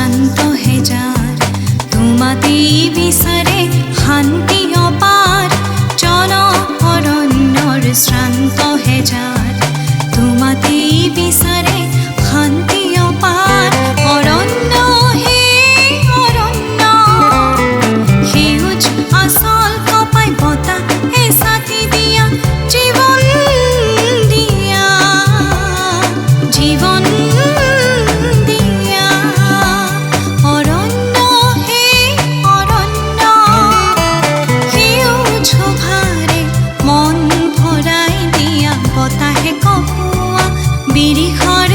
শ্ৰান্ত হে যাৰ তোমাতেই বিচাৰে শান্তি অপাৰ জন অৰণ্যৰ শ্ৰান্ত হে যাৰ তোমাতেই বিচাৰে শান্তি অপাৰ অৰণ্য হে অৰণ্য সেউজ আচল কপাই বতাহ এচাতি দিয়া জীৱন দিয়া জীৱন দিয়া অৰণ্য হে অৰণ্য সেউজ শোভাৰে মন ভৰাই দিয়া বতাহে কপোৱা বিৰিখৰ